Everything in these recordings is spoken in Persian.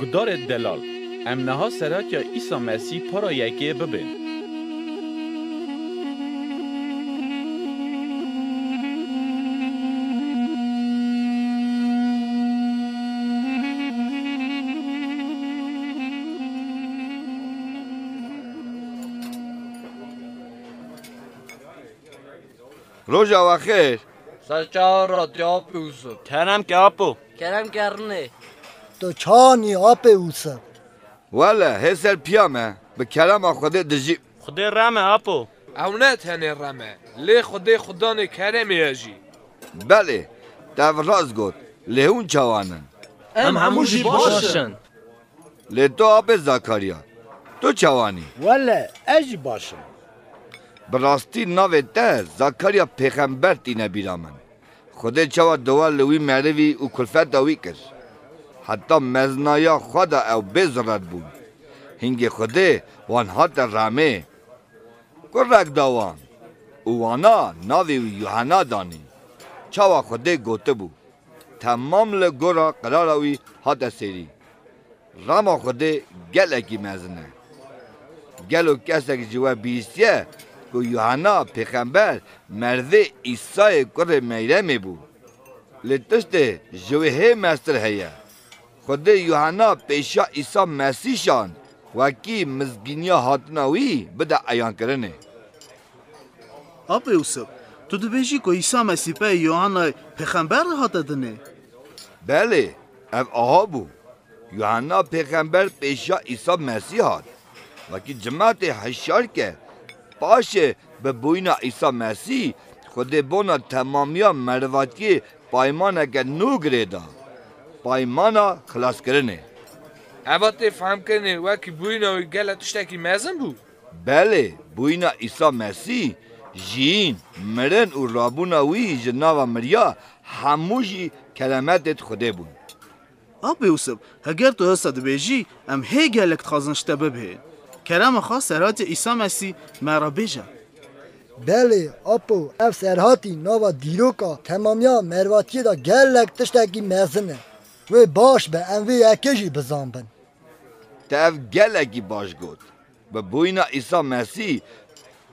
گدار دلال امنها سرات یا عیسی مسیح پارا یکی ببین. روژا و خیر. سرچار را دیاب اوسو. کرم که آپو. کرم کرنه. تو چانی آب اوسو. والا هسر پیامه به کلام خود دجی. خود رامه آپو. او نه تنه رامه. لی خدا نه کرم یاجی. بله. دو راز گفت. لهون چوانن. هموشی باشن. لی تو آب زکاریا. تو چوانی. والا اج باشم. براستی نوه ده زکاریا پیغمبر تینه بیرامن. خود چوا دوال لوی مروی و کلفت داوی کر. حتی مزنایا خدا او بزرد بود. هنگ خوده وان هات رامه. کرک دوان. وانا ناوی و یوحنا دانی. چوا خوده گوته بود. تمام لگورا قراروی هات سری. راما خوده گل اکی مزنه. گلو کسک جوا بیستیه که یوحنا پیغمبر مرد عیسی کر میرمه بود. لطشت جوه مستر هیا. خود یوحنا پیشا عیسی مسیح شان وکی مزگینیا هاتناوی بده عیان کرنه. آب یوسف تو دبیجی که عیسی مسیح پی یوحنا پیغمبر هات دنه؟ بله او آها بو. یوحنا پیغمبر پیشا عیسی مسیح هات وکی جماعت هشار که باشه به بوینا عیسی مسیح خود بونا تمامیا مرواتی پایمانه که نو گریدا. پایمانا خلاص کرنه. اوات فهم کنه وکی بوینا و گل تشتکی مزن بو. بله بوینا عیسی مسیح جین مرن و رابونا وی جناوا مریا هموشی کلمت خوده بود. آب یوسف اگر تو هستا دبیجی ام هی گلک تخازنشته ببه. کرم خواست سرات عیسی مسیح مرا بیجه. بله آپو اف سرهاتی نوا دیروکا تمامیا مرواتی دا گلک تشتکی مزنه و باش به انوی یکیجی بزان بن. تاف گلکی باش گود. به بوینا عیسی مسیح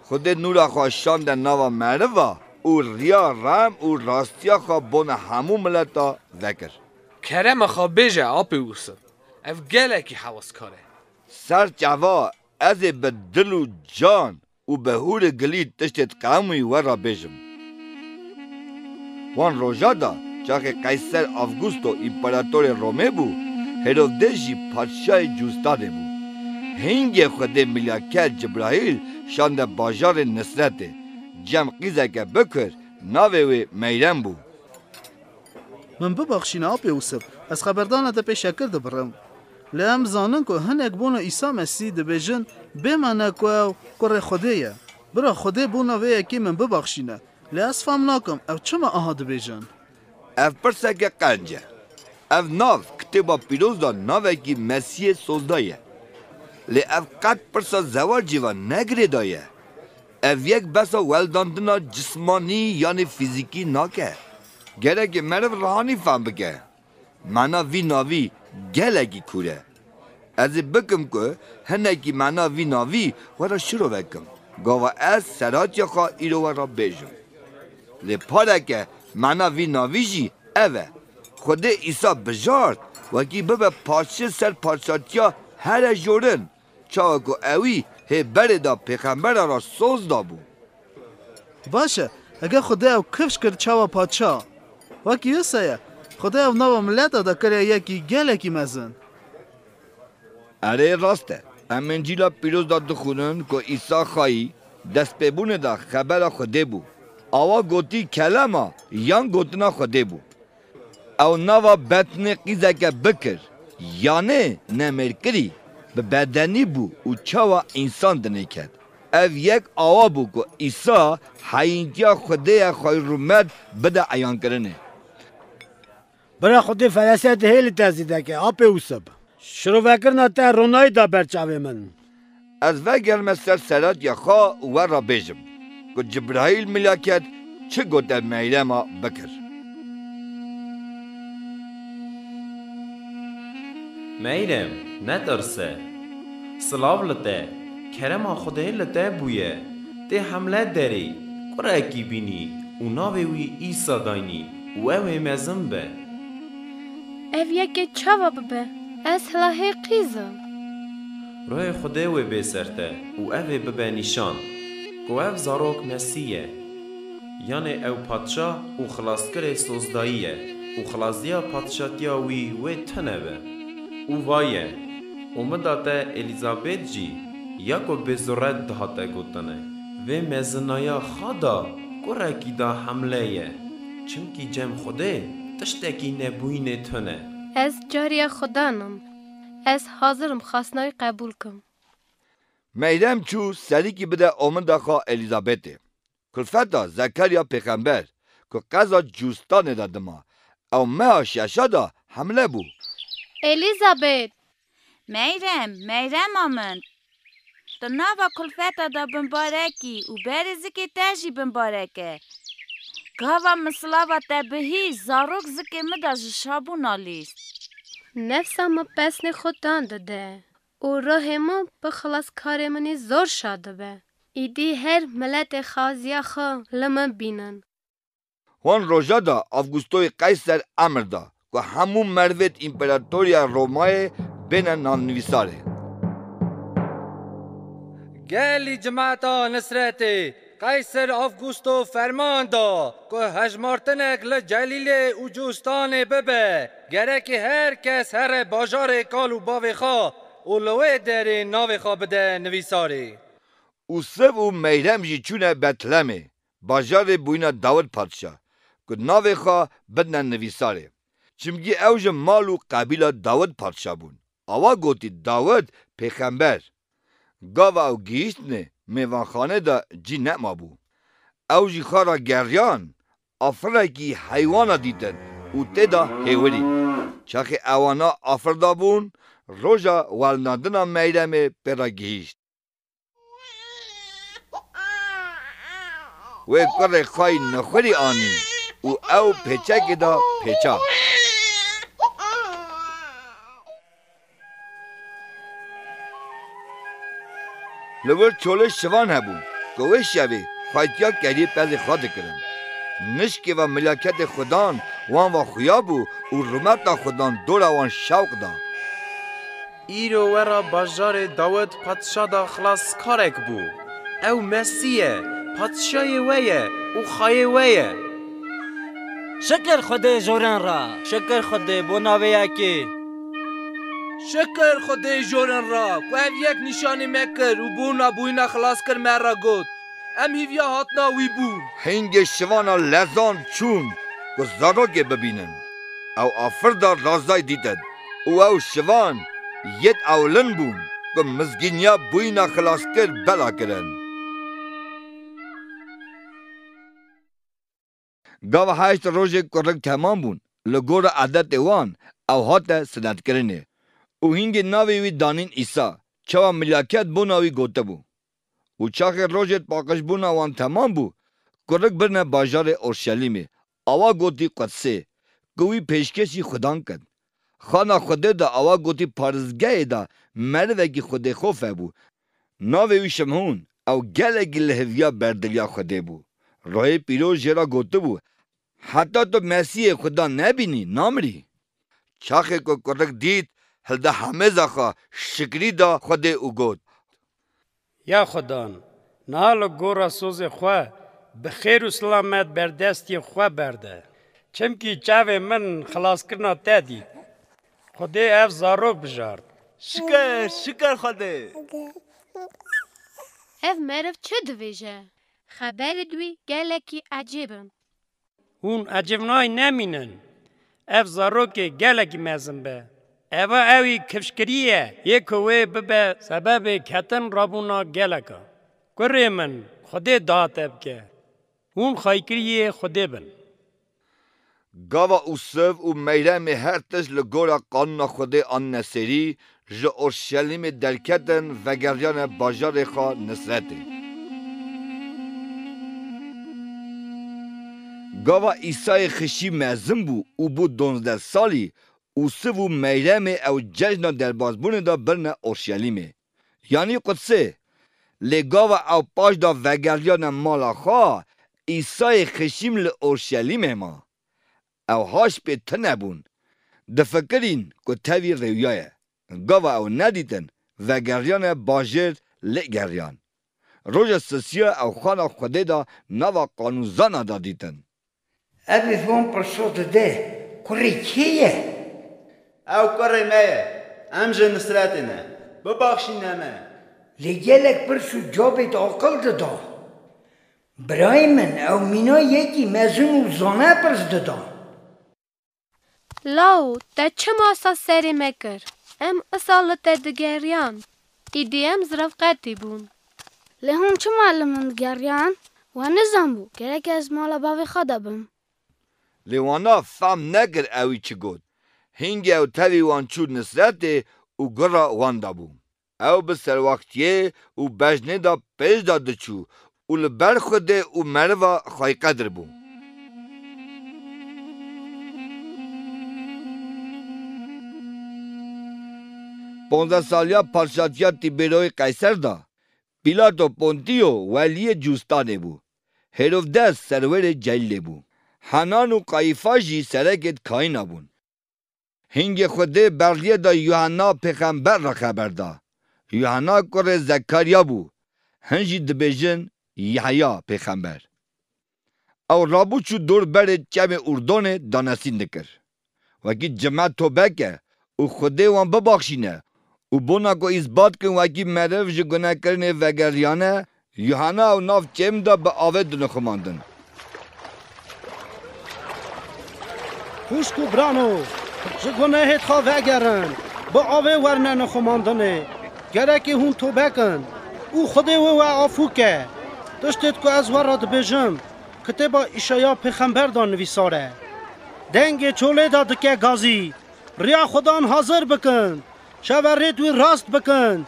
خود نورا خواشان در نوا مروا او ریا رام او راستیا خواه بون همو ملتا ذکر. کرم خواه بیجه آب اوسو. اف گله کی حواس کاره. سر جوا از به دل و جان و به هور گلی تشتت قومی و را بیجم. وان روژا دا چاک قیصر آفگوستو امپراتور رومه بو هرودژی پادشاه جوستاده بو. هنگ خود ملاکت جبرائیل شانده باجار نصرته جمع قیزه که بکر ناوه و میرم بو. من ببخشین آب یوسف از خبردان تا پیش کرده برم. لام زانن که هنگ بونا عیسی مسیح دبیجن بمانه که کره خودیه. برا خوده بونا و یکی من ببخشینه. لیاس فهم ناکم او چما آها دبیجن؟ اف پرسه که قنجه. اف ناو کتبا پیروز دا ناوه کی مسیح سوزدایه. لی اف قد پرسا زواجی و نگره دایه. اف یک بسا ولداندنا جسمانی یعنی فیزیکی ناکه. گره که مرف روحانی فهم بکه. مانا وی ناوی گله کی کوره. از بکم که هنه کی مانا وی ناوی ورا شروع بکم. گاوا از سرات یا خواه ایرو ورا بیجم. لی پاره که مانا وی ناوی جی اوه. خود عیسی بجارد وکی ببه پاچه سر پاچاتیا هر جورن. چاکو اوی هی بردا پیغمبر را سوز دا بو. باشه اگه خدا او کفش کرد چاوا پادشاه وکی یسایه خدا او نوا ملت دا کرده یکی گلکی مزن. اره راسته. ام انجیلا پیروز دا دخونن که عیسی خواهی دست ببونه دا خبر خوده بو. آوا گوتی کلمه یان گوتنا خوده بو. او نوا بطن قیزه که بکر یانه نمرکری به بدنی بو و چاوا انسان دنه کرد. او یک آوا بو که عیسی حیینتیا خوده خواه رومد بده عیان کرنه. برا خودی فلسیت هیل تزیده که آب یوسف شروع وکرنا تا رونای دا برچاوه من. از وگرم سرات یا خواه و را بیجم که جبرائیل ملاکت چه گوته میرما بکر. میرم نترسه سلاو لته کرم خدای لته بویه ده حمله داری قره اکی بینی و ناوی وی ایسا داینی و اوه مزم به اف یکی چاوا ببه از هلاهی قیزم روی خدای وی بسرته و اوه ببه نشان که اوه زاروک مسیحه یعنی او پادشاه و خلاصگر سوزداییه و خلاصدیا پادشاتیا وی تنه به او وایه اومداته الیزابت جی یاکو بزرد دهاته گوتنه و مزنایا خدا گرکی دا حمله یه چمکی جم خوده تشتکی نبوینه تنه از جاری خدانم از حاضرم خواستنای قبول کم میرم چو سری کی بده اومد خواه الیزابته کلفتا زکریا پیغمبر که قضا جوستانه دادما او مه ششا دا حمله بو الیزابت میرم آمن تو نوا کلفتا دا بمبارکی و برزی که تاجی بمبارکه گاوا مسلاوا تبهی زاروک زکی مدا جشابو نالیست نفسم پسن خودان داده و راهمو به خلاص کار منی زور شاده به ایدی هر ملت خازیا خوا لما بینن وان روژا دا آفگوستوی قیصر امر دا که همون مروت امپراتوریا رومای بین نامنویساره گلی جماعتا نصرتی قیصر آفگوستو فرمان دا که هجمارتنک لجلیل و جوستان ببه گرکی هر کس هر باجار کالو باوی خوا اولوه داری ناوی خوا بده نویساری او سب و میرم جی چونه بتلمه باجار بوینا داود پادشاه که ناوی خوا بدن نویساره چمگی اوج مال و قبیل داود پادشاه بون آوا گوتی داود پیغمبر گاوا او گیشتنه میوانخانه دا جی نما بو اوجی خارا گریان افرکی حیوانا دیدن او تدا هیوری چاخی اوانا افردا بون روژا والنادنا میرم پیرا گیشت و کار خواهی نخوری آنی او پیچک دا پیچا لور چوله شوان هبون گوه شوی خواهیتیا کری پل خواهد کرن نشکی و ملاکت خودان وان و خویابو و رومت خودان دورا وان شوق دا ایرو ورا باجار داود پادشاه دا خلاص کارک بو او مسیحه پادشاه ویه و خواهی ویه شکر خود جورن را شکر خود بوناویا کی شکر خدای جورن را که او یک نشانی مکر و بوینا خلاص کر مرا گود ام هیویا هاتنا وی بون هنگ شوانا لزان چون که زاروگه ببینن او آفردا رازای دیدن او شوان یت اولن بون که مزگینیا بوینا خلاص کر بلا کرن گاو هشت روژه کرک تمام بون لگور عادت وان او هات سنت کرنه او هنگ ناوی وی دانین ایسا چوا ملاکت بوناوی گوته بو او چاخ روژت پاکش بونا وان تمام بو کرک برنه باجار اورشلیمه آوا گوتی قدسه گوی پیشکشی خدان کد خانا خوده دا آوا گوتی پارزگه دا مروگی خوده خوفه بو ناوی وی شمهون او گلگی لحویا بردلیا خوده بو روی پیروز جرا گوته بو حتی تو مسیح خدا نبینی نامری چاخه کو کرک دید هلده همه زخوا شکری دا خوده او گود یا خدان نال گورا سوز خواه بخیر و سلامت بردستی خواه برده چمکی چاوه من خلاص کرنا تدید خوده اف زاروک بجارد شکر خوده اف مرف چه دویجه خبر دوی گلکی عجیبم اون عجیبنای نمینن اف زاروک گلکی مزن به اوا اوی کفشکریه یکوه ببه سبب کتن رابونا گلکا گره من خوده داتب که اون خایکریه خوده بن گاوا اوسف و میرم هر تش لگورا قانون خوده آن نصری جا اورشلیم درکتن و گریان باجار خواه نصرته گاوا عیسی خشی مزم بو او بو 12 سالی و سو میرم او جشن دربازبون دا برن اورشلیمه یعنی قدسه لگاو او پاش دا وگریان مالا خواه ایسای خشیم لأورشلیمه ما او هاش پی تنبون دفکرین که تاوی رویایه گاو او ندیدن وگریان باجر لگریان روژ سسیا او خانا خوده دا نوا قانوزانا دا دیدن ابی فون پرسود ده کری کیه؟ او کری میه امجه نصرتینه ببخشینه مه لگلک پرسو جابت آقل دا برای من او مینا یکی مزون و زانه پرس دا لاو تا چه ماسا سری مکر ام اصالت دگریان ایدی ام زرفقتی بون لهم چه معلمند گریان و نزم بو گرک از مالا باوی خدا بم لیوانا فهم نگر اوی چه گود هنگی او تاوی وان چود نصرته و گرا وان دا بو او به سر وقتیه و بجنه دا پیش دا دچو و لبر خوده و مروا خواهی قدر بو 15 سالیا پادشاهی تیبروی قیصر دا پیلاتو پونتیو ولی جوستانه بو هرودس سرور جلیل بو حنان و قیافه جی سرکت کاینا بون هنگ خوده برلیه دا یوحنا پیغمبر را خبر دا یوحنا کره زکریا بو هنجی دبیجن یحیا پیغمبر او رابو چو دور بر چم اردن دانستین دکر وکی جماعت توبه که او خوده وان ببخشینه و بونا کو اثبات کن وکی مرف جو گناه کرنه وگریانه یوحنا او ناف چم دا به آوه دنو خماندن خوشکو برانو جو گناهت خواه وگرن با آوه ورنه نخماندنه گرکی هون توبه کن او خوده و عفو که دشتت که از ورد بجم کتبا اشیا پیغمبر دا نویساره دنگ چوله دا دکه گازی ریا خدان حاضر بکن شورید وی راست بکن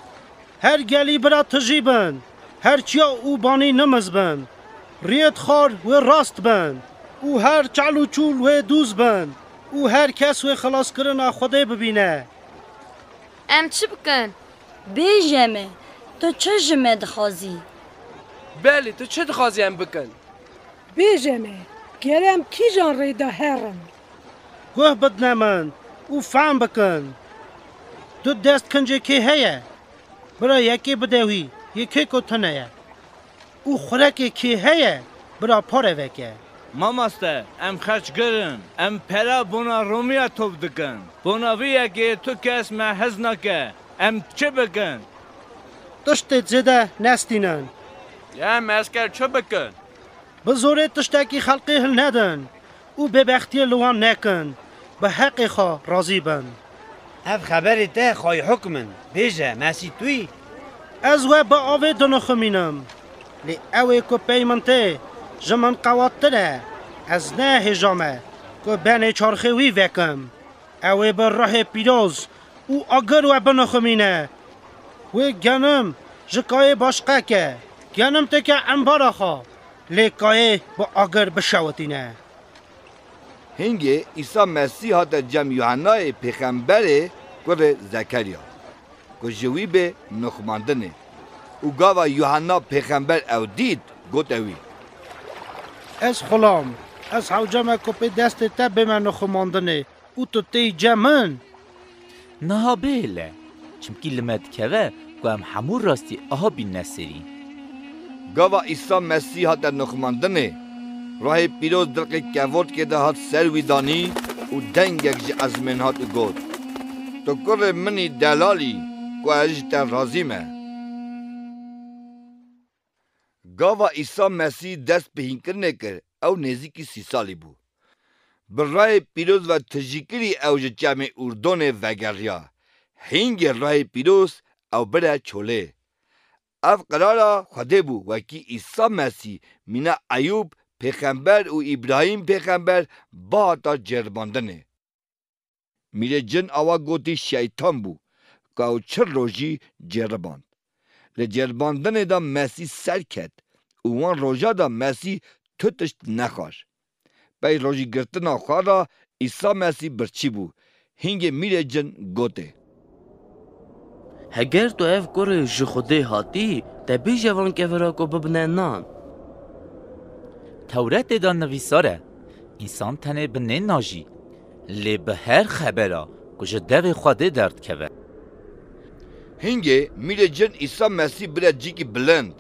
هر گلی برا تجیبن هر چیا او بانی نمز بن ریت خار و راست بن او هر چالو چول و دوز بن او هر کس و خلاص کرنا خوده ببینه ام چی بکن؟ بیجمه تو چه جمه دخوازی؟ بله تو چه دخوازی هم بکن؟ بیجمه گرم کی جان ریده هرم گوه بدنمن او فهم بکن تو دست کنجه که هیه برا یکی بدوی یکی کو تنه او خورکی که هیه برا پاره وکه ماماسته ام خرچ گرن ام پرا بونا رومیا توب دکن بونا ویه که تو کس محز نکه ام چه بکن؟ تشت زده نستینن یا مسکر چه بکن؟ بزوره تشتکی خلقی هل ندن او به بختی لوان نکن به حق خواه راضی بن اف خبری ته خواهی حکمن بیجه مسی توی از و با آوه دنو خمینم لی اوه که پیمنته جمن قواتره از نه هجامه که بین چارخوی وکم اوه بر راه پیروز او اگر و بنو خمینه و گنم جکای باشقه که گنم تکه انبارا خواه لی کای با اگر بشوتینه هنگه عیسی مسیح هات جم یوحنا پیغمبر کره زکریا که جوی به نخماندنه او گاوا یوحنا پیغمبر او دید گوت اوی از خلام از حوجمه که به دست تب به من نخماندنه او تو تی جمن نها بیله چمکی لمد که و هم همون راستی آها بین نسری گاوا عیسی مسیح هات نخماندنه راه پیروز درک کفوت که ده هات سروی دانی و دنگک جه از من هات گود تو کره منی دلالی که اجتا رازیمه گاوا عیسی مسیح دست به هینکر نکر او نزیکی 30 سالی بو بر راه پیروز و تجیکری او جه جمع اردن وگریا هینگ راه پیروز او بره چوله اف قرارا خوده بو وکی عیسی مسیح مینا ایوب پیغمبر و ابراهیم پیغمبر با تا جرباندنه میره جن آوا گوتی شیطان بو که او چر روژی جرباند لجرباندنه دا مسیح سر کد او وان روژا دا مسیح تشت نخواش بای روژی گرتنا خواه را عیسی مسیح برچی بو هنگ میره جن گوته هگر تو اف کره جخوده هاتی تبی جوان که ورا کو ببنه نان تورات دا نویساره انسان تنه بنه ناجی لی به هر خبره کجا دو خواده درد که هنگ میره جن عیسی مسیح بره جیکی بلند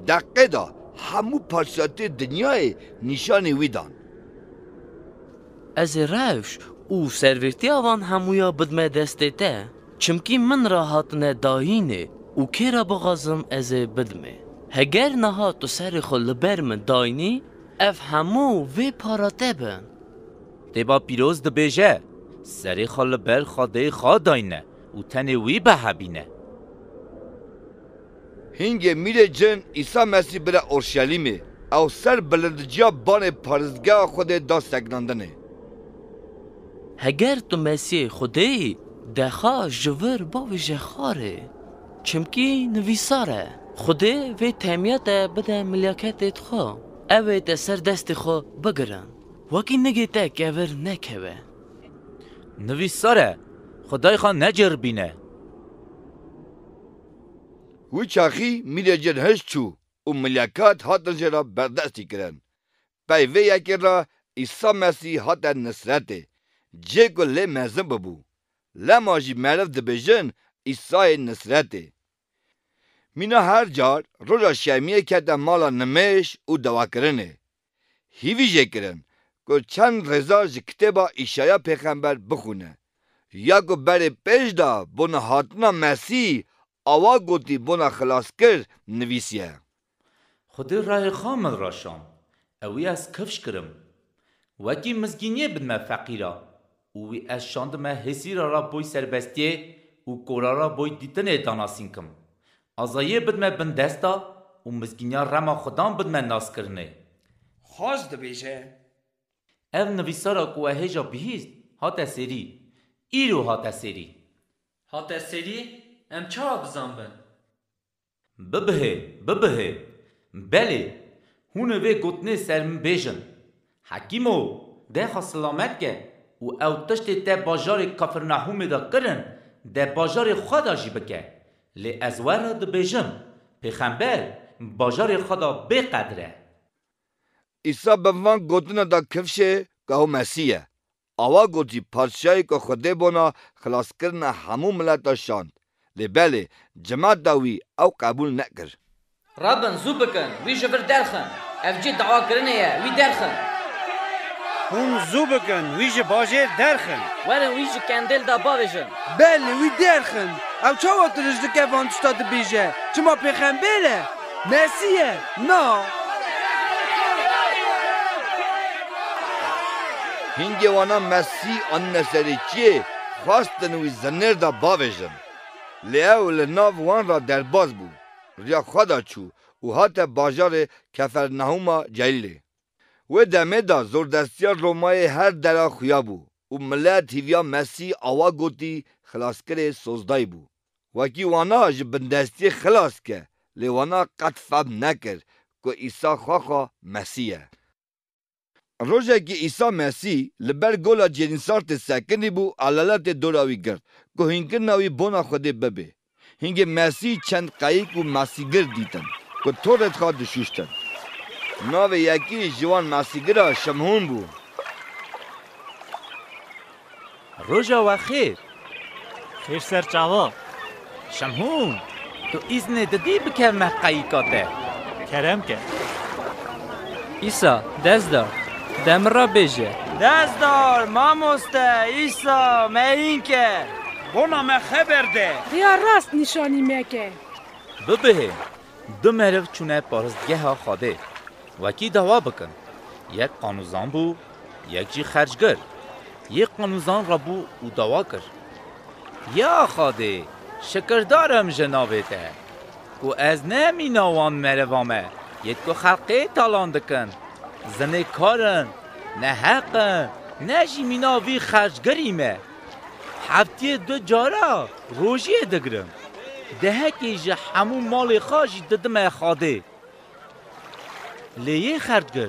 دقیقه دا همو پارچاتی دنیای نشانی ویدان از روش او سرویرتی آوان همویا بدمه دسته ته چمکی من را هاتنه داینه او که را بغازم از بدمه هگر نها تو سر خو لبر من داینی اف همو وی پاراته بن تبا پیروز ده بیجه سری خال بر خواده خواه داینه و تنه وی به هبینه هنگ میره جن عیسی مسیح بره اورشلیمه او سر بلندجیا بان پارزگاه خود دا سگناندنه هگر تو مسیح خودی دخوا جور با ویجه خاره چمکی نویساره خودی وی تهمیت بده ملیاکت خو اوی تا سر دست خو بگرن وکی نگی تا کور نکوه نویساره خدای خواه نجر بینه و چاخی میره جن هش چو و ملیاکات هاتن جرا بردستی کرن پای وی یکی را عیسی مسیح هاتن نصرته جه کو لی مزن ببو لما جی معرف دبیجن عیسی نصرته مینا هر جار روژا شمیه کده مالا نمیش و دوا کرنه هیوی جه کرن که چند رزا جی کتبا ایشایا پیغمبر بخونه یا که بره پیش دا بنا هاتنا مسیح آوا گوتی بنا خلاص کر نویسیه خودی راه خامل راشان اوی از کفش کرم وکی مزگینیه بدمه فقیره اوی از شاندمه حسی را بوی سربستیه و کورا را بوی دیتنه داناسین کم آزایه بدمه بندستا و مزگینیا رما خودان بدمه ناس کرنه خواست بیشه او نویسارا که هجا بهیست هات سری ایرو هات سری هات سری ام چا بزنبن ببهه بله هونه وی گوتنه سرم بیجن حکیمو ده خوا سلامت که و او تشت ده باجار کافرناهوم دا کرن ده باجار خدا جی بکه لی از ور ده بیجم پیغمبر باجار خدا بقدره عیسی بوان گوتنه دا کفشه که هو مسیحه آوا گوتی پادشاهی که خوده بنا خلاص کرنه همو ملتا شاند لی بله جماعت داوی او قبول نکر رابن زو بکن وی جبر درخن اف جی دعا کرنه وی درخن هون زو بکن ویژه باجه درخن ورن ویژه کندل دا باوشن بله وی درخن او چا واترش دکه وانتشتاد بیجه چما پیغمبره مسیحه نا هنگی وانا مسیح آن نسری چیه خواستن وی زنر دا باوشن لی او لناو وان را درباز بود ریا خدا چو و هات باجار کفرنهوما جلیله و دمه دا زوردستیا رومای هر درا خویا بو و ملت هیویا مسیح آوا گوتی خلاص کره سوزدای بو وکی وانا جبندستی خلاص که لی وانا قد فهم نکر که عیسی خواخوا مسیحه روزه که عیسی مسیح لبر گولا جنسارت سکنی بو علالت دوراوی گرد که هنگه ناوی بونا خوده ببه هنگه مسیح چند قایق و مسیگر دیتن که طورت خواه دشوشتن ناوی یکی جوان مسیگرا شمهون بو روژا و خیر خیر سر چاوا شمهون تو ایزنه دادی بکر محقیقاته کرم که ایسا دست دار دم را بیجه دست دار ماموسته ایسا مهین که بونا ما خبر ده یا راست نشانی مکه ببه دو مرغ چونه پارزگه ها خواده وکی دوا بکن یک قانوزان بو یک جی خرجگر یک قانوزان را بو او دوا کر یا خواده شکردارم جنابته کو از نمی نوان مروامه یک کو خلقه تالان دکن زنه کارن نه حقن نه جی مناوی خرجگریمه هفته دو جارا روژیه دگرم ده که جه همون مال خواهی ددمه خواده لیه خرجگر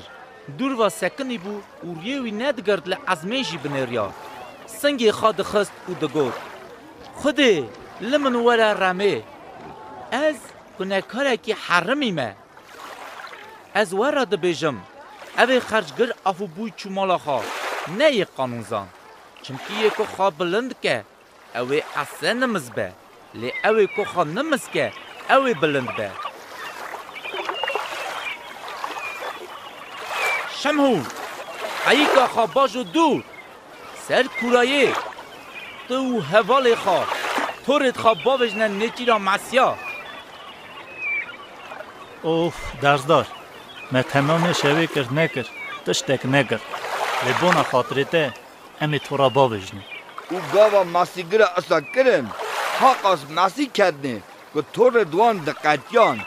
دور و سکنی بو اوریوی ندگرد لعظمه جی بنریا سنگی خود خست و دگود خودی لمن ورا رمه از گناهکاره کی حرمی ما از ورا دبیجم اوی خرجگر افو بوی چومالا خوا نه یک قانونزان چمکی یکو خواه بلند که اوی اصلا نمز به لی اوی کو خواه نمز که اوی بلند به شمهون ایکا خواه باجو دور سر کورایه تو حوال خواه طورت خواه باوجنه نیچی را مسیا اوف درزدار ما تمام شوی کرد نکرد تشتک نکرد لبونا خاطرته امی تو را باوجنه او گاوا مسیگر اصلا کرن حق از مسی کردنه که طور دوان دقیقیان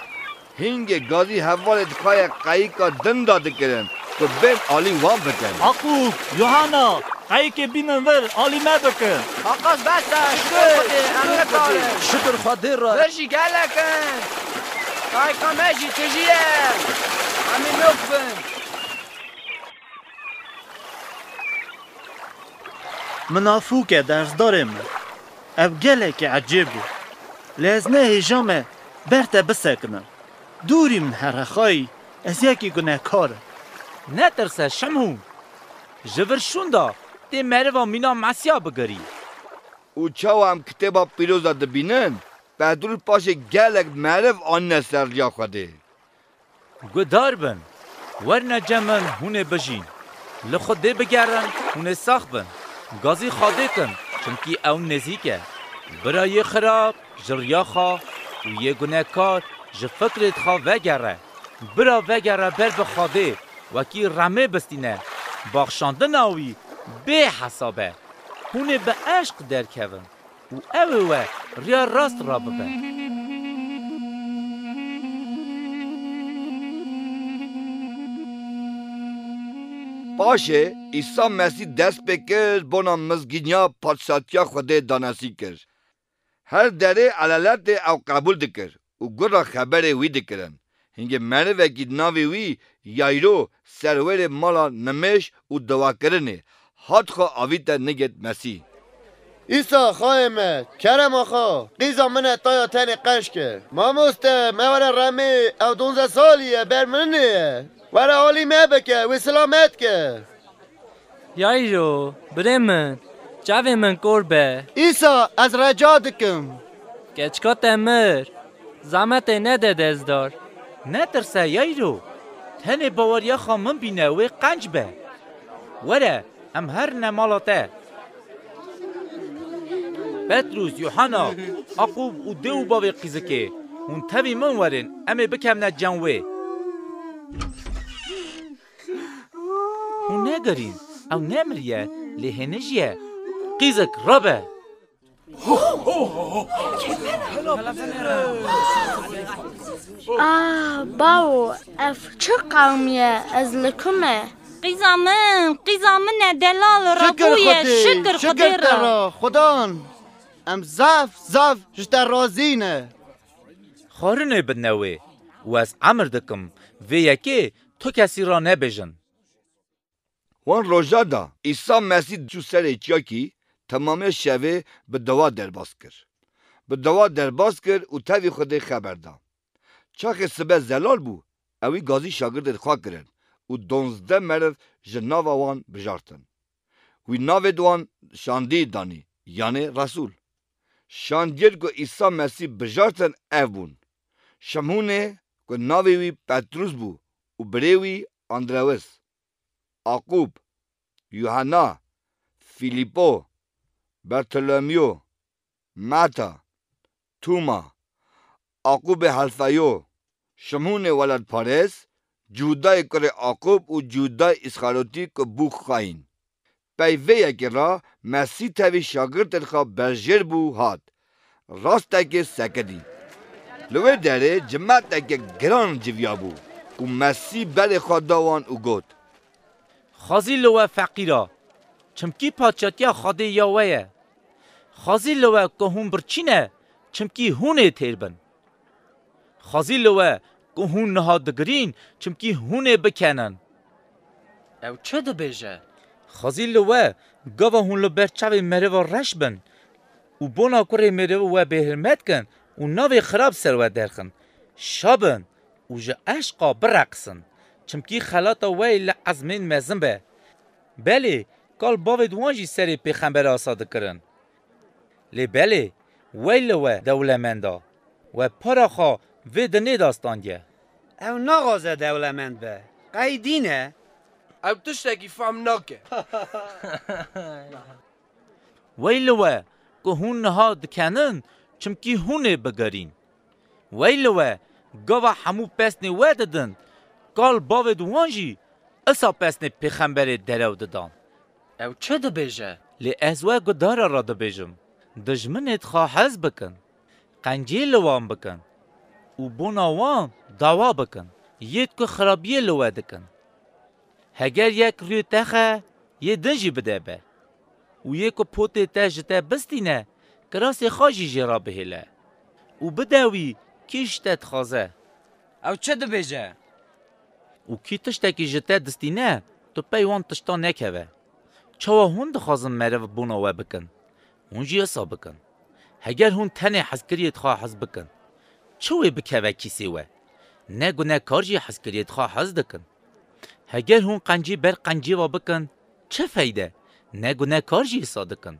هنگ گازی حوال دخواه قایقا دن داده کرن که بین آلی وان بکن آقو یوحنا قایق بینن ور آلی ما بکن آقاس بسته شکر خواده را برشی گله کن قایقا مشی تجیه همین نکبن منافو که درس دارم اب گله که عجیب بود لازنه هجامه برته بسکنم دوری من هر خواهی از یکی گناه کاره نترسه شمهون جور شوندا تی مروا مینا مسیا بگری او چاو هم کتابا پیروزا دبینن بدرول پاش گلک مرو آن سرجا خوده گدار بن ورنه جمن هونه بجین لخوده بگرن هونه ساخ بن گازی خواده کن چونکی او نزیکه برای خراب جریا خواه و یه گناه کار جفکرت خواه وگره برا وگره بر بخواده وکی رمه بستینه باخشاندن آوی به حسابه هونه به عشق در کون و اوه ریا راست را ببه باشه عیسی مسیح دست بکرد بنا مزگینیا پادشاتیا خوده دانسی کرد هر دره علالت او قبول دکر و گرا خبر وی دکرن هنگه منه وکی ناوی وی یایرو سرور مالا نمش و دوا کرنه هات خوا آویتا نگید مسیح ایسا خواهمه کرم آخا قیزا منه تایا تنی قشکه ماموسته موره رمی او 12 سالیه بر منه وره حالی مبکه و سلامت که یایرو بره من جاوی من قربه ایسا از رجا دکم گچکات امر زحمت نده دزدار نترسه یایرو تن باوریا خامن بینه و قنج به وره ام هر نمالاته پتروس یوحنا اقوب و دو باوی قیزکه اون تاوی من ورن امه بکم نجنوه اون نگرین او نمریه لهنجیه قیزک رابه باو اف چه قومیه از لکمه قیزا من دلال ربویه شکر را خدان ام زف جتا رازینه خارنه بدنوه و از عمر دکم و یکی تو کسی را نبیجن وان روژا دا عیسی مسیح جو سر چیاکی تمام شوه به دوا درباز کرد و تاوی خود خبر دا چاک سبه زلال بو اوی گازی شاگرد خواه کرد و 12 مرد جناوا وان بجارتن وی ناو دوان شاندی دانی یعنی رسول شاندیر که عیسی مسیح بجارتن او بون شمهونه که ناوی وی پتروس بو و بریوی اندروس عاقوب یوحنا فیلیپو برتولمیو ماتا توما عاقوب حلفایو شمهون ولد پارس جودای کر عاقوب و جودای اسخاروتی که بو خواهین پیوه یکی را مسیح تاوی شاگرد خواه برجر بو هاد راست که سکدی لوه داره جماعت که گران جویا بو و مسیح بر خواه داوان و گود خازی لوه فقیرا چمکی پادشاتیا خاده یاوه خازی لوه که هون برچینه چمکی هونه تیر بن خازی لوه که هون نها دگرین چمکی هونه بکنن او چه دو بیجه؟ خازی لوه گاوا هون لبر چاوی مروه رش بن و بونا کوری مروه و به حرمت کن و ناوی خراب سر و درخن شابن و جا عشقا برقصن چمکی خلاطا وی لعزمین مزن به بله کال باوی دوانجی سری پیغمبر آساده کرن لی بله وی لوه دولمندا و پراخا وی دنی داستانگه او نغازه دولمند به قیدینه او تشتاکی فهم ناکه وی لوه که هون نها دکنن چمکی هونه بگرین وی لوه گاوا همو پسنی و ددن کال باوی دوانجی اصا پسنی پیغمبر درو ددان او چه دبیجه؟ لی ازوه گدارا را دبیجم دجمنت خواهز بکن قنجی لوان بکن و بوناوان داوا بکن یید که خرابیه لوه دکن هگر یک روی تخه یه دنجی بده به و یک پوتی تجته بستینه کراسی خاجی جرا بهله و بدوی کیشتت خوازه او چه دبیجه؟ و کی تشتکی جته دستینه تو پیوان تشتا نکوه چوا هون دخوازم مرو بوناوه بکن هون جی اصا بکن هگر هون تنه حسکریت خواه حز بکن چوی بکوه کسی وه نگو نکار جی حسکریت خواه حز دکن هگر هون قنجی بر قنجی و بکن چه فایده نگو نکار جی اصا دکن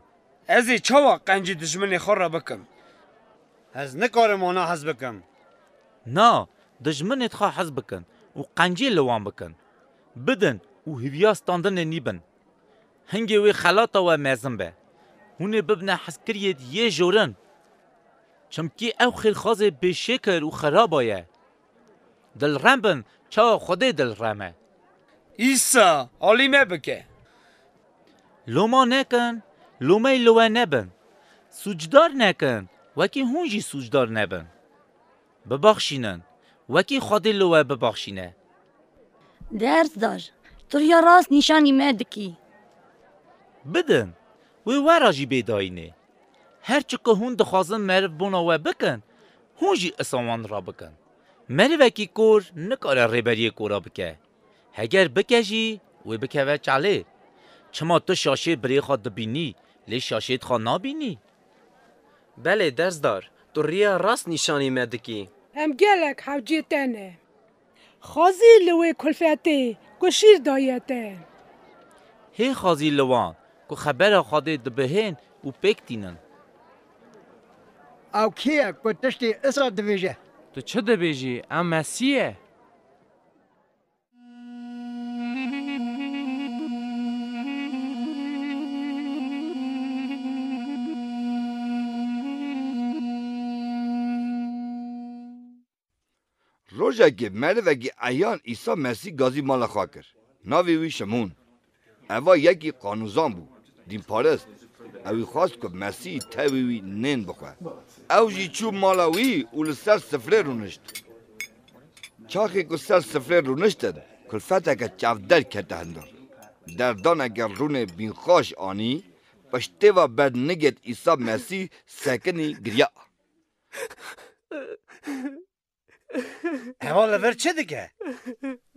ازی چوا قنجی دشمنی خور را بکم از نکارم اونا حز بکم نا دجمنت خواه حز بکن و قنجی لوان بکن بدن و هیویاستاندن نیبن هنگی وی خلاطا و مزن به هونه ببنه حسکریت یه جورن چمکی او خیلخواز بشکر و خراب آیه دل رمبن چا خوده دل رمه ایسا علیمه بکه لوما نکن لومه لوه نبن سوجدار نکن وکی هونجی سوجدار نبن ببخشینن وکی خوده لوه ببخشینه درس دار تو یا راست نشانی مدکی بدن وی وراجی بیداینه هرچه که هون دخوازن مرف بوناوه بکن هونجی اساوان را بکن مرفکی کور نکاره ریبری کورا بکه هگر بکشی وی بکوه چاله چما تو شاشه بری خواد دبینی لی شاشهت خواه نابینی بله درس دار تو ریا راست نشانی مدکی ام گلک حوجی تنه خازی لوی کلفتی گشیر دایته هی خازی لوان که خبر خواده دبهین و پکتینن او کیه که تشتی اسرا دبیجه تو چه دبیجی؟ ام مسیحه روژه مروگی ایان عیسی مسیح گازی مالا خواه کر ناوی وی شمون اوا یکی قانوزان بود دین پارست اوی خواست که مسیح تاوی وی نین بخواه او جی چوب مالا وی و لسر سفره رو نشت چاخی که سر سفره رو نشتد کلفت که چافدر کته هندار دردان اگر رون بین خوش آنی پشته و بر نگت عیسی مسیح سکنی گریا اوا لور چه دیگه؟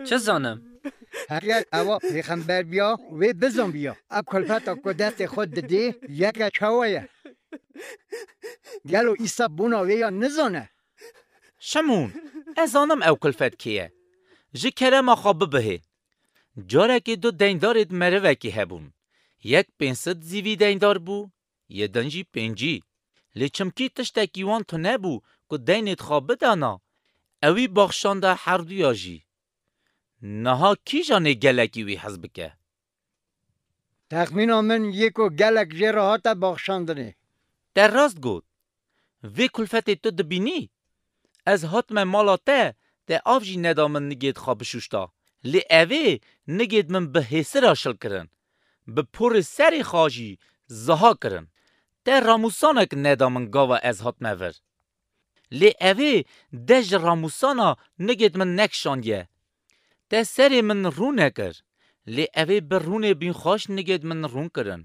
چه زانم؟ اگر اوا پیغمبر بیا و بزن بیا اب کلفتا که دست خود دادی یک چاویه گلو عیسی بونا ویا نزانه شمون ازانم او کلفت کیه جی کرم خواب بهه جاره که دو دیندارت مروکی هبون یک 500 زیوی دیندار بو یه دنجی 5 لی چمکی تشتکیوان تو نبو که دینت خواب بدانا اوی بخشانده هر دویا جی نها کی جانه گلکی وی حزب که تخمین من یکو گلک جراحات بخشاندنه در راست گود وی کلفت تو دبینی از حتم مالاته ده آفجی ندامن نگید خواب شوشتا لی اوی نگید من به حسر آشل کرن به پر سری خواجی زها کرن ده راموسانک ندامن گاوا از حتم ور لی اوی دج راموسانا نگید من نکشاندیه ده سری من رو نکر لی اوی بر رونه بین خوش نگید من رون کرن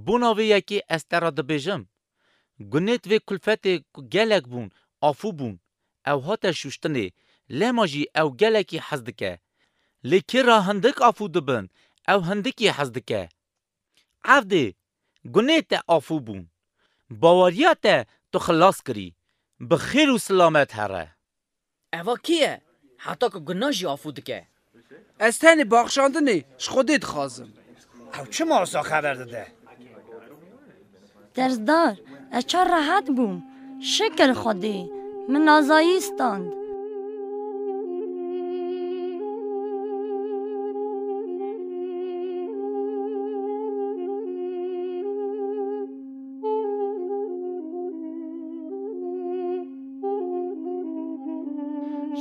بوناوی یکی استرا دبیجم گنیت وی کلفت گلک بون آفو بون او هات شوشتنه لما جی او گلکی حزدکه لیکی را هندک آفو دبن او هندکی حز دکه. عفده گناه تا آفو بون. باوریا تا تو خلاص کری. بخیر و سلامت هره. اوا کیه؟ حتی که گناه جی آفود که. از تن باخشاندنی خودت خازم. او چه ماسا خبر داده؟ درزدار از چه راحت بوم. شکر خودی من آزایی استاند.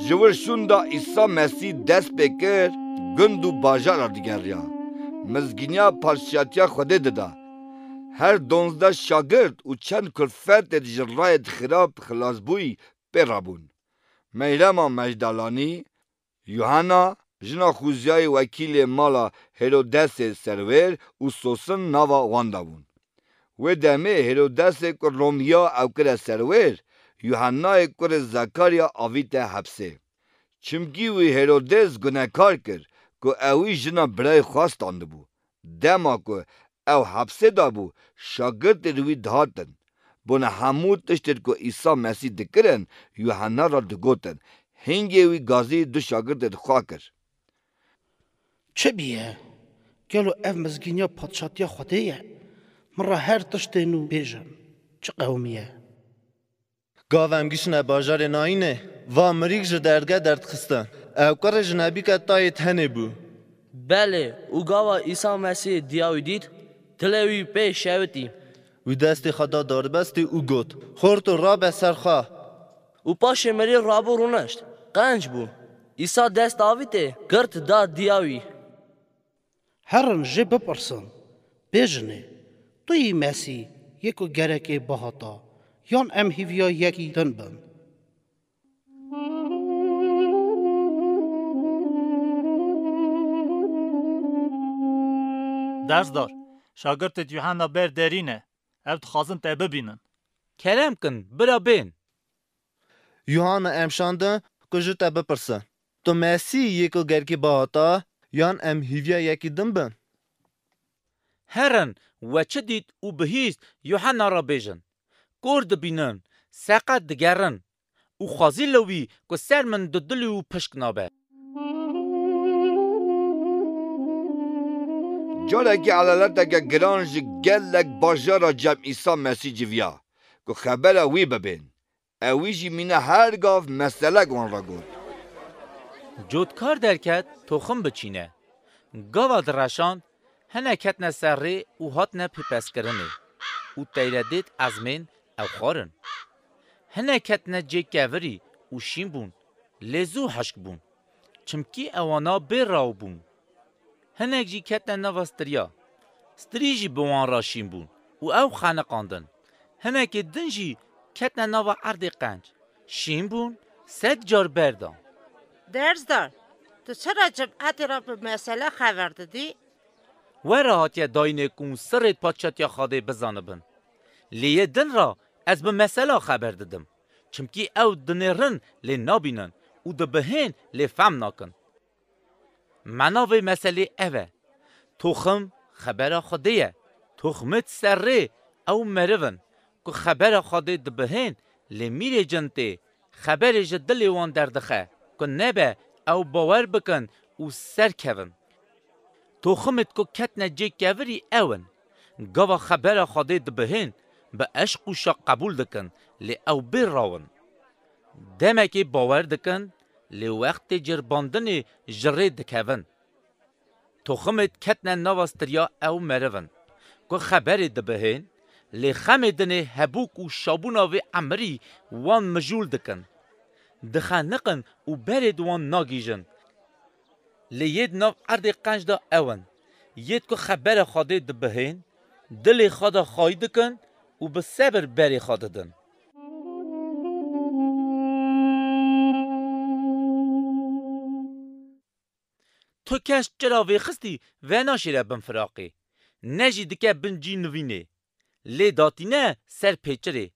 جور شوندا عیسی مسیح دست بکر گند و باجار دیگریا مزگینیا پارشاتیا خوده دادا هر 12 شاگرد و چند کلفت جرایت خراب خلاص بوی برابون میرما مجدالانی یوحنا جنا خوزیای وکیل مالا هرودس سرور و سوسن ناوا واندابون و دمه هرودس که رومیا او کر سرور یوحنا کر زکاریا آویت حبسه چمگی و هرودس گناهکار کرد که اوی جنا برای خواست آنده بو دما که او حبسه دا بو شاگرد روی دهاتن بونه همو تشتر که عیسی مسیح دکرن یوحنا را دگوتن هنگی وی گازی دو شاگرد خواه کرد چه بیه؟ گلو اف مزگینیا پادشاتیا خوده یه من را هر تشتینو بیجم چه قومیه؟ گاوم گیشنه باجار ناینه و مریک جو درگه درد خستن او کار جنبی که تای تنه بو بله او گاوا عیسی مسیح دیاوی دید تلوی پی شوتی و دست خدا داربستی او گوت خورت و را به سرخواه او پاش مری رابو رونشت قنج بو عیسی دست آویته گرت داد دیاوی هرن جه بپرسن بیجنه توی مسیح یکو گرکی بهاتا یان ام هیویا یکی دن بن درس دار شاگرد یوحنا بر درینه او تخازن تا ببینن کرم کن برا بین یوحنا امشانده کجو تا بپرسن تو مسیح یکو گرکی باهاتا یان ام هیویا یکی دن بن هرن و چه دید او بهیست یوحنا را بیجن گرد بینن سقط دگرن او خوازی لوی که سر من ددلی و پشک نابه جارکی علالت اگه گرانج گلک باجارا جمع عیسی مسیح جویا که خبر وی ببین اوی جی مینه هر گاف مسئله گوان را گود جودکار درکت تخم بچینه گاوا درشان هنه کتنه سر ری او هاتنه پیپس کرنه او تیردید از من او خارن هنه کتنه جه گوری او شین بون لزو حشک بون چمکی اوانا بیر راو بون هنه جی کتنه نواستریا ستری جی بوان را شین بون او خانقاندن هنه که دن جی کتنه نوا عرد قنج شین بون 100 جار بردان درس دار تو چرا جمعیت را به مسئله خبر دادی؟ و راحتی داینه کن سرت پاچاتیا خواده بزانه بن لیه دن را از به مسئله خبر دادم چمکی او دنرن لی نابینن او ده بهین لی فهم ناکن مناوی مسئله اوه توخم خبر خواده توخمت سر ری او مرون که خبر خواده ده بهین لی میره جنته خبر جدلی وان دردخه که نبه او باور بکن او سر کون توخمت که کتنه جه کوری اون گاوا خبر خواده ده بهین به عشق و شاق قبول دکن لی او بیر راون دمه که باور دکن لی وقت جرباندن جره دکون توخمت کتنه نواستریا او مرون که خبر ده بهین لی خمدنه هبوک و شابونا و عمری وان مجول دکن دخانقن و برد وان ناگیجن لی ید ناف عرد قنج دا اون ید که خبر خواده ده بهین دل خدا خواهی دکن و به صبر بری خواده دن تو کش چرا وی خستی و ناشیره بن فراقی نجی دکه بن جی نوینه لی داتی نه سر پیچره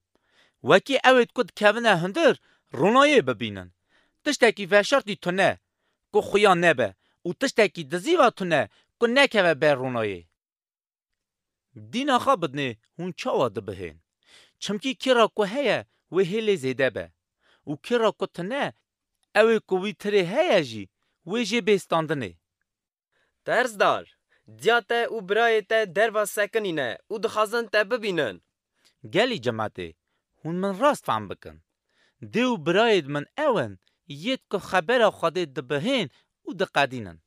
وکی اوید کد کونه هندر رونایه ببینن تشتکی فشارتی تو نه که خویان نبه و تشتکی دزیوه تو نه که نکوه بر رونایه. دینا خواه بدنه هون چاوا دبهین. چمکی کرا که هیا و هیلی زیده به. و کرا که تنه اوی که وی تره هیا جی و جی بیستاندنه. درزدار دیاته او برایته دروا سکنینه او دخوازن تا ببینن. گلی جماعته هون من راست فهم بکن. دیو براید من اون یید که خبر خواده دبهین و دقادینن.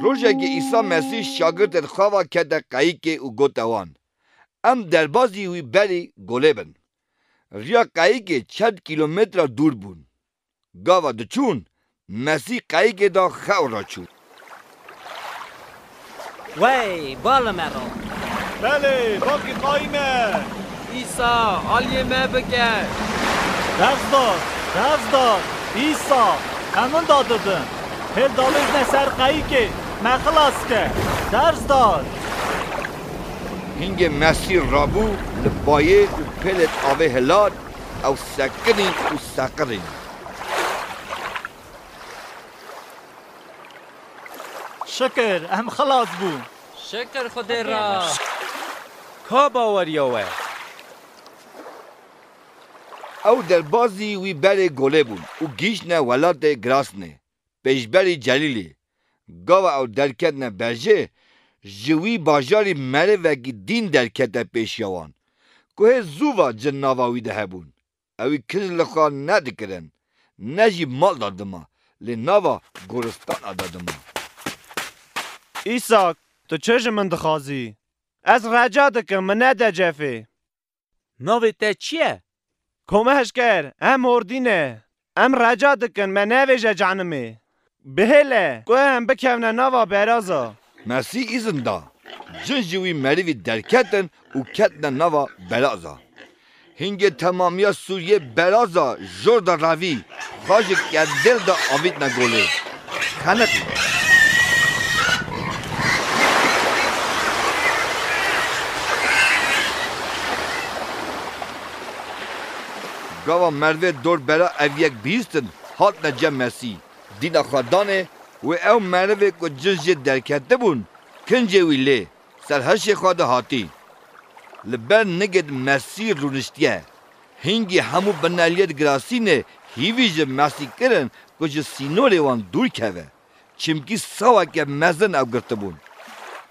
روزی عیسی مسیح شاگرد خوا کرد قایق او گوتوان. ام دربازی وی بری گلبن. ریا قایق 4 کیلومتر دور بون. گاوا دچون مسیح قایق دا خورا چون. وی بالا مرا. بله باقی قایمه. ایسا عالیه ما بکر. رفزدار ایسا همون داددن. هل داویز نسر قایق من خلاص که. درزدار. هنگ مسیح رابو لبایه و پلت آوه هلاد او سکنی و سقرین. شکر هم خلاص بون. شکر خدا را. که باوریاوه. او در بازی وی بره گله بون و گیشنه ولاد گراسنه. پیشبری جلیلی. گاوا او درکت نه برجه جوی باجاری مره وگی دین درکت پیشیوان. که زووا جناواوی ده هبون. اوی کل لخوا ندکرن. نجی مال دادما. لناوا گرستان دادما. ایساک تو چه من دخوازی؟ از رجا دکم من نده جفه. ناوی تا چیه؟ کمهش کر ام اردینه. ام رجا دکن من نویجه جانمه. بهله که هم بکمنه نوا برازا. مسیح ایزن دا. جنجوی مریوی درکتن و کتن نوا برازا. هنگ تمامی سوریه برازا جور دا روی خواجه که دل دا آوید نگوله. خانقی. گاوا مروه دور برا اویک بیستن هات نجم مسیح. دینا خدانه و او مروه که جنجه درکته بون کنجه وی لی سرهش خواده هاتی. لبر نگد مسیح رونشتیه. هنگی همو بنالیت گراسینه هیویج مسیح کرن که جه سینوری وان دور که چمکی سوا که مزن او گرته بون.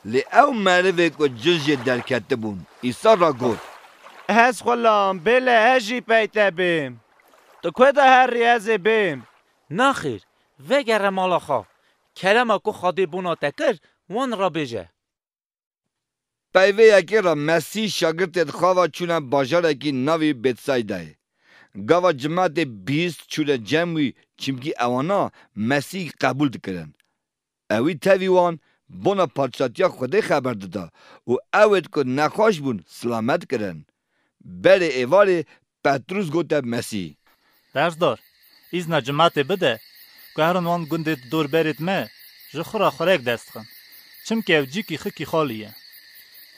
لی او مروه که جنجه درکته بون ایسا را گود هز خلام بله هجی پیته بیم. تو کده هر ریازه بیم. نخیر وگر مالا خواه کرما که خواده بونا تکر وان را بجه. پیوه یکی را مسیح شاگرد خواه چونه باجار اکی ناوی بیتسایده. گاوا جماعت 20 چونه جمعی چمکی اوانا مسیح قبول دکرن. اوی تاویوان بونا پادشاتیا خوده خبر دادا و اوید که نخواش بون سلامت کرن. بره ایواره پتروس گوته مسیح. درزدار ایزنا جماعت بده که هران وان گنده دور برید مه جخورا خوراک دست خن. چمکه او جیکی خکی خالیه.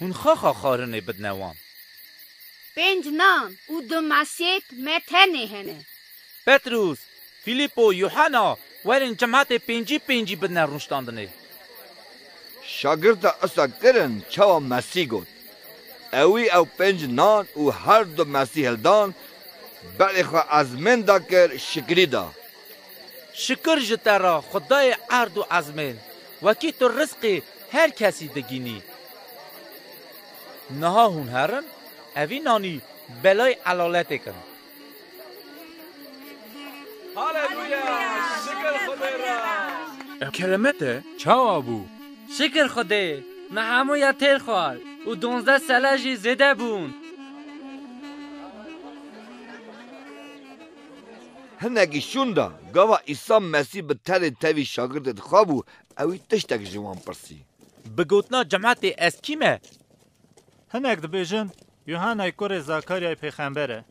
هون خواه خارنه بدنوان. 5 نان او 2 مسیت متنه هنه. پتروس، فیلیپو، یوحنا ورین جماعت 5 بدنه رونشتاندنه. شاگرد اصا کرن چاوا مسیح گود. اوی او 5 نان و هر 2 مسیح هلدان بله خواه ازمین دا کر شکری دا. شکر جترا خدای عرض و ازمین وکی تو رزق هر کسی دگینی. نها هون هرن اوی نانی بلای علالت کن. هاللویا شکر خدای را. کلمته چاوا بو؟ شکر خدا نه همو یا تیر خوار و 12 ساله جی زده بون. هنگی شوندا گاوا عیسی مسیح به تر تاوی شاگرد خوابو اوی تشتک جوان پرسی. بگوتنا جماعت از کیمه؟ هنگ دبیجن یوحنا کور زاکاریا پیغمبره.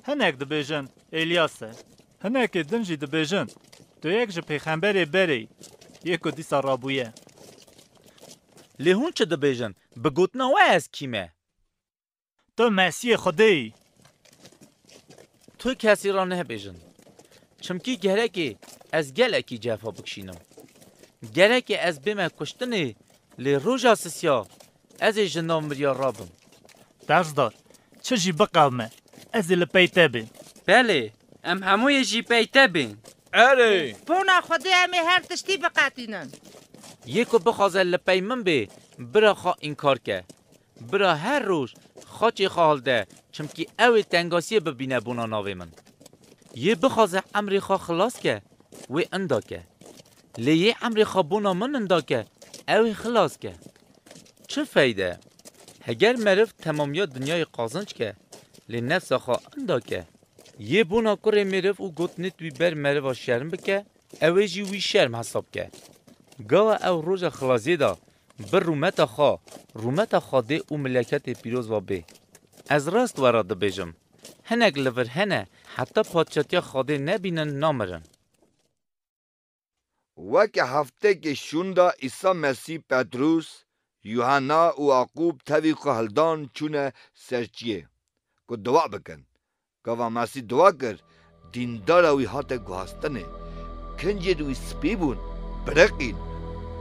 هنگ دبیجن الیاسه. هنگ دنجی دبیجن تو یک جه پیغمبری بری یکو دیسا رابویه. لیهون چه دبیجن بگوتنا و از کیمه؟ تو مسیح خدایی. تو کسی را نه بیجن. چمکی گرکی از گلکی جفا بکشینم گرکی از بیم کشتنه لی روژا سسیا از جنام مریا رابم درزدار چه جی بقلمه از لپیته بین بله ام هموی جی پیته بین اره بونا خودی امی هر تشتی بقاتینن یکو بخوازه لپی من بی برا خواه انکار که برا هر روز خاچی خال ده چمکی اوی تنگاسی ببینه بونا ناوی من یه بخوازه عمری خواه خلاص که وی اندا که لیه عمری خواه بونا من اندا که اوی خلاص که چه فایده؟ هگر مرف تمامیات دنیای قازنج که لی نفس خواه اندا که یه بونا کره مرف او گوت نتوی بر مرف شرم بکه اوی جی وی شرم حساب که گاه او روز خلاصی دا بر رومت خواده او ملکت پیروز و به از راست وراده بیجم هنگ لور هنه حتی پادشاتی خواده نبینن نامرن وک هفته که شوندا عیسی مسیح پتروس یوحنا و یعقوب تاوی خو هلدان چونه سرچیه کو دعا بکن گاوا مسیح دعا کر دیندار وی هات گواستنه کنجی دوی سپی بون برقین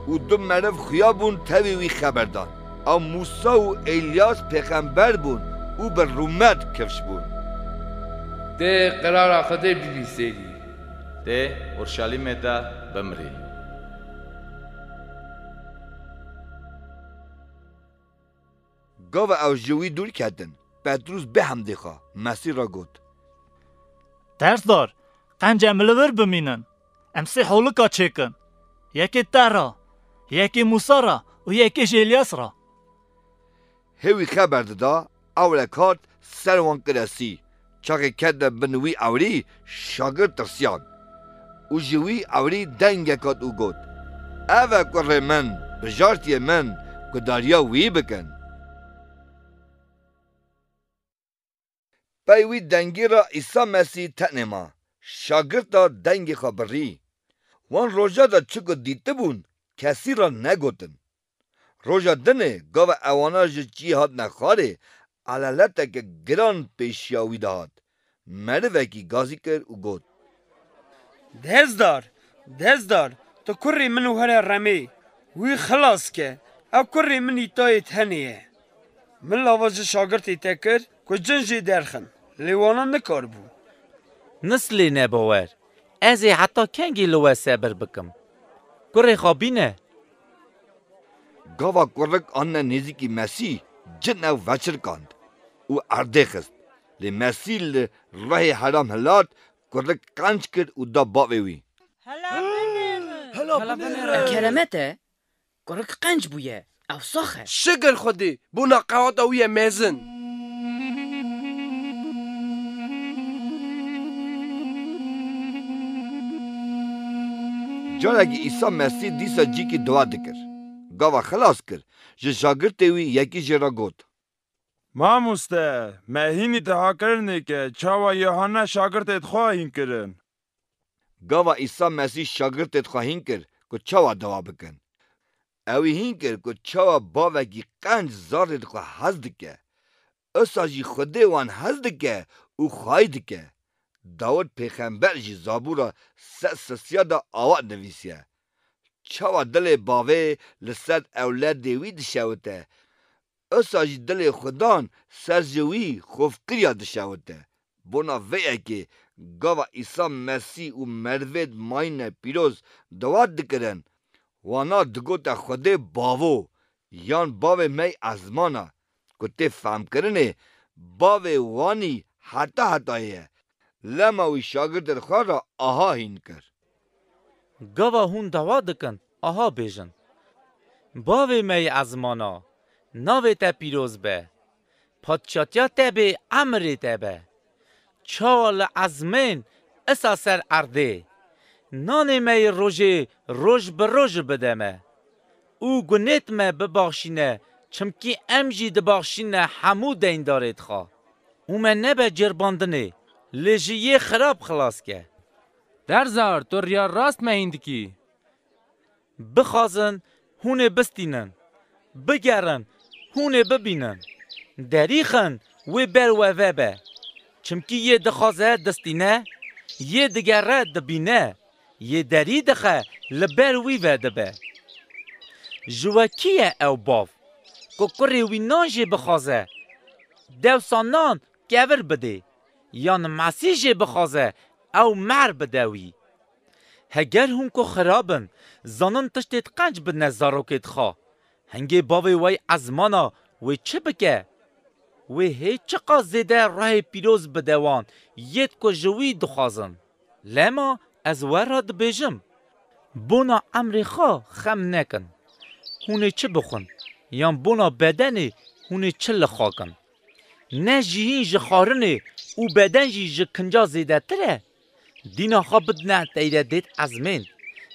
و دو مرف خیابون تاوی وی خبردان او موسی و الیاس پیغمبر بون او بر رومت کفش بون ده قرار خده بیبی سیدی ده اورشلیم ده بمری گاوا او جوی دور کردن پتروس به هم دیخوا مسیح را گفت درزدار قنج املور بمینن امسی حولکا چکن یکی ترا یکی موسی را و یکی الیاس را هوی خبر دا اولکات سروان کرسی چاقی کده بنوی اولی شاگرد ترسیان و جوی اولی دنگکات او گفت اوه کره من بجارتی من که داریا وی بکن پیوی دنگی را عیسی مسیح تنما شاگرد دا دنگی خبری وان روژا دا چکو دیده بون کسی را نگوتن روژا دنه گاو اوانا جی هاد نخاره علالته که گران پیشیاوی داد مروکی گازی کر و گوت دزدار تو کری منو هر رمی وی خلاص که او کری منی تایت هنیه من لاواج شاگرتی تکر که جنجی درخن لیوانا نکار بو نسلی نباور ازی حتی کنگی لوه سبر بکم کره خوابینه گاوا کرک آن نزیکی مسیح جن او وچر کاند او ارده خست لی مسیح راه حرام هلات کرک قنج کرد او دا باوی کرمته کرک قنج بویه او ساخه شکر خودی بونا قوات اویه میزن جارگی عیسی مسیح دیسا جی کی دعا دکر گاوا خلاص کر جه شاگرد وی یکی جرا گوت ماموسته مهینی دعا کرنه که چاوا یوحنا شاگردت خواهیم کرن گاوا عیسی مسیح شاگردت خواهیم کر که چاوا دعا بکن اوی هین کر که چاوا باوگی قنج زارد خواه هزد که اسا جی خوده وان هزد که او خواهید که داود پیغمبر جی زابورا سسیا دا آوات نویسیه چاوا دل باوه لسد اولاد دیوی دشاوته اسا جی دل خودان سرجوی خوفقریا دشاوته بونا ویه که گاوا عیسی مسیح و مروید ماین پیروز دوات دکرن وانا دگوتا خوده باوو یان باوه می ازمانا کتے فهم کرنے باوه وانی حتایه لما وی شاگرد خواه را آها هین کر گاوا هون دوا دکن آها بیجن باوه می ازمانا ناوه تا پیروز به پادشاتیا تبه امری تبه چال ازمین اسا سر ارده نان می روژ به روژ بدمه او گنیت می ببخشینه چمکی امجی دبخشینه همو دین دارید خواه او من نبه جرباندنه لجیه خراب خلاص که درزار تو ریا راست مهیند کی بخوازن هونه بستینن بگرن هونه ببینن دریخن و بر و وبه چمکی یه دخوازه دستینه یه دگره دبینه یه دری دخه لبر وی وده به جوکیه او باف که کری وی نانجه بخوازه دو سانان گور بده یا مسیجه بخوازه او مر بدوی هگر هم که خرابن زنان تشتید قنج بدنه زاروکت خواه هنگی باوی وی ازمانا وی چه بکه؟ وی هیچ چقا زیده راه پیروز بدوان ید که جوی دخوازن لما از ورها دبیجم بونا امری خواه خم نکن هونه چه بخون یا بونا بدنی هونه چه لخواکن نه جیهین جخارنه او بدن جی کنجا زیده تره دینا خواه بدنه تیره دید ازمین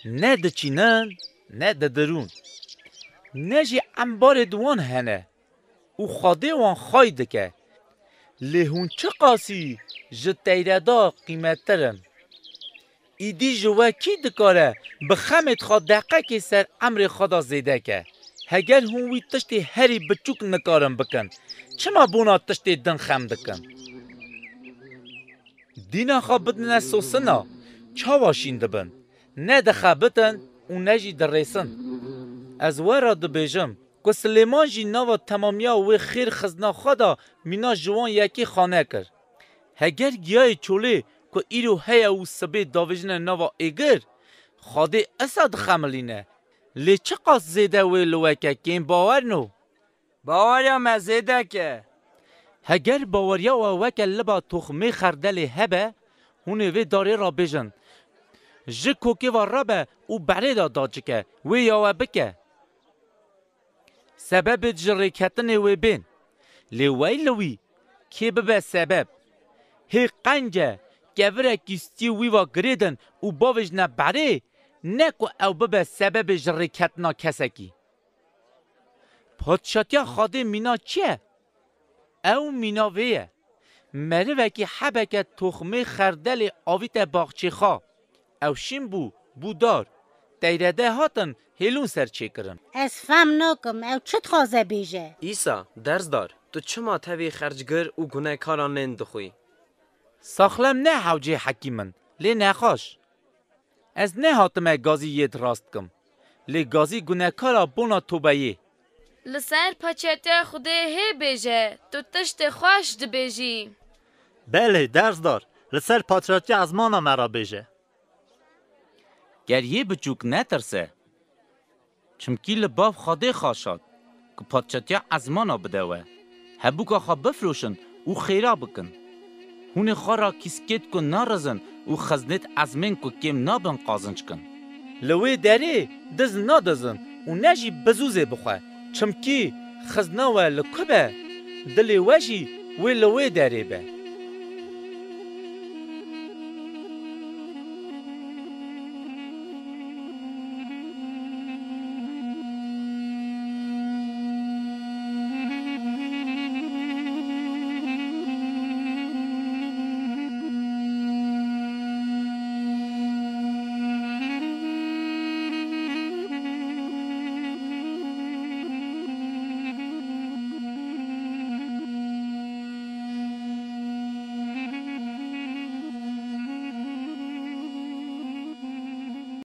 نه دچینن نه درون نه جی انبار دوان هنه او خواده وان خواهی دکه لیهون چه قاسی جه تیره دا قیمت ترن ایدی جوه کی دکاره بخمت خواه دقیقه که سر امر خدا زیده که هگر هونوی تشتی هری بچوک نکارم بکن چما بونا تشتی دن خم دکن دینا خواه بدنه سوسنا چاواشین دبن نه دخه بتن و نجی در ریسن از ورا دبیجم که سلیمان جی نوا تمامیا و خیر خزنا خدا مینا جوان یکی خانه کر هگر گیای چوله که ایرو هیا و سبه داویجن نوا ایگر خاده اساد خملینه لی چه قاس زیده وی لوکه که این باور نو؟ باوریا مزیده که هگر باوریا و وکه لبا تخمه خردل هبه هونه وی داره را بیجن جه کوکی و ربه او بره دا چکه وی یاوه بکه سبب جریکتن وی بین لی وی لوی که ببه سبب هی قنجه گوره کستی وی و گریدن او باوش نه بره نکو او ببه سبب جریکتنا کسکی پادشاتیا خاده مینا چیه؟ او مینا ویه مروه که حبکه تخمه خردل آویت باغچه خواه او شیم بو دار دیرده هاتن هلون سر چه کرن از فهم نکم او چت خوازه بیجه ایسا درز دار تو چما تاوی خرجگر و گناه کاران نندخوی ساخلم نه حوجه حکیمن لی نخواش از نه هاتم گازی ید راست کم لی گازی گناه کارا بونا توبایه لسر پاچته خوده هی بیجه تو تشت خوش دبیجی بله درز دار لسر پاتراتی از مانا مرا بیجه گر یه بچوک نترسه چمکی لباف خاده خواشاد که پادشاتی ازمانا بدوه هبو که خواه بفروشن او خیرا بکن هونه خورا کسکت که نارزن او خزنت ازمین که کم نابن قازنچ کن لوی داره دز نادزن او نجی بزوزه بخواه چمکی خزناوه لکبه دلی وشی وی لوی داره به